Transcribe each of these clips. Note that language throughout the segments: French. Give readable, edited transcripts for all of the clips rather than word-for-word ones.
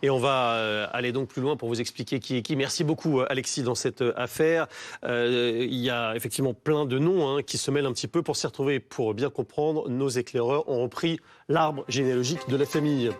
Et on va aller donc plus loin pour vous expliquer qui est qui. Merci beaucoup Alexis dans cette affaire. Il y a effectivement plein de noms qui se mêlent un petit peu pour s'y retrouver. Pour bien comprendre, nos éclaireurs ont repris l'arbre généalogique de la famille.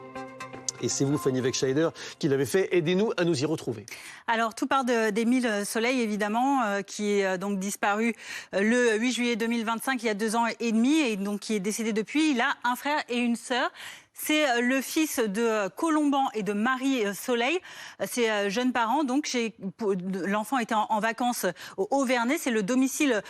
Et c'est vous, Fanny Wegscheider, qui l'avez fait. Aidez-nous à nous y retrouver. Alors, tout part d'Émile Soleil, évidemment, qui est donc disparu le 8 juillet 2025, il y a 2 ans et demi, et donc qui est décédé depuis. Il a un frère et une sœur. C'est le fils de Colomban et de Marie Soleil, ses jeunes parents. Donc, l'enfant était en vacances au Haut-Vernay. C'est le domicile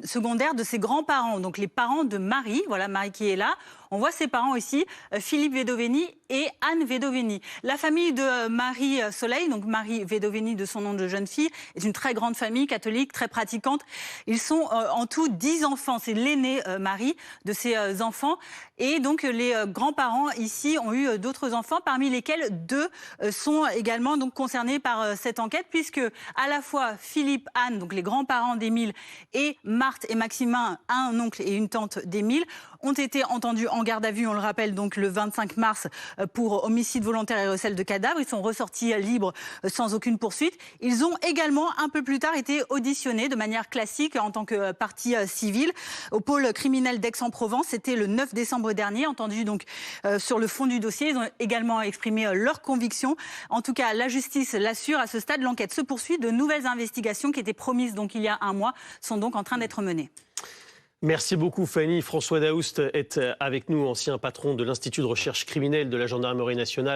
secondaire de ses grands-parents, donc les parents de Marie. Voilà, Marie qui est là. On voit ses parents ici, Philippe Vedoveny et Anne Vedoveny. La famille de Marie Soleil, donc Marie Vedoveny de son nom de jeune fille, est une très grande famille catholique, très pratiquante. Ils sont en tout 10 enfants. C'est l'aîné, Marie, de ses enfants. Et donc les grands-parents ici ont eu d'autres enfants, parmi lesquels 2 sont également donc concernés par cette enquête, puisque à la fois Philippe, Anne, donc les grands-parents d'Émile, et Marthe et Maximin, un oncle et une tante d'Émile, ont été entendus en garde à vue, on le rappelle, donc le 25 mars pour homicide volontaire et recel de cadavres. Ils sont ressortis libres sans aucune poursuite. Ils ont également, un peu plus tard, été auditionnés de manière classique en tant que partie civile au pôle criminel d'Aix-en-Provence. C'était le 9 décembre dernier, entendus donc sur le fond du dossier. Ils ont également exprimé leurs convictions. En tout cas, la justice l'assure. À ce stade, l'enquête se poursuit. De nouvelles investigations qui étaient promises donc il y a un mois sont donc en train d'être menées. Merci beaucoup Fanny. François Daoust est avec nous, ancien patron de l'Institut de recherche criminelle de la Gendarmerie nationale.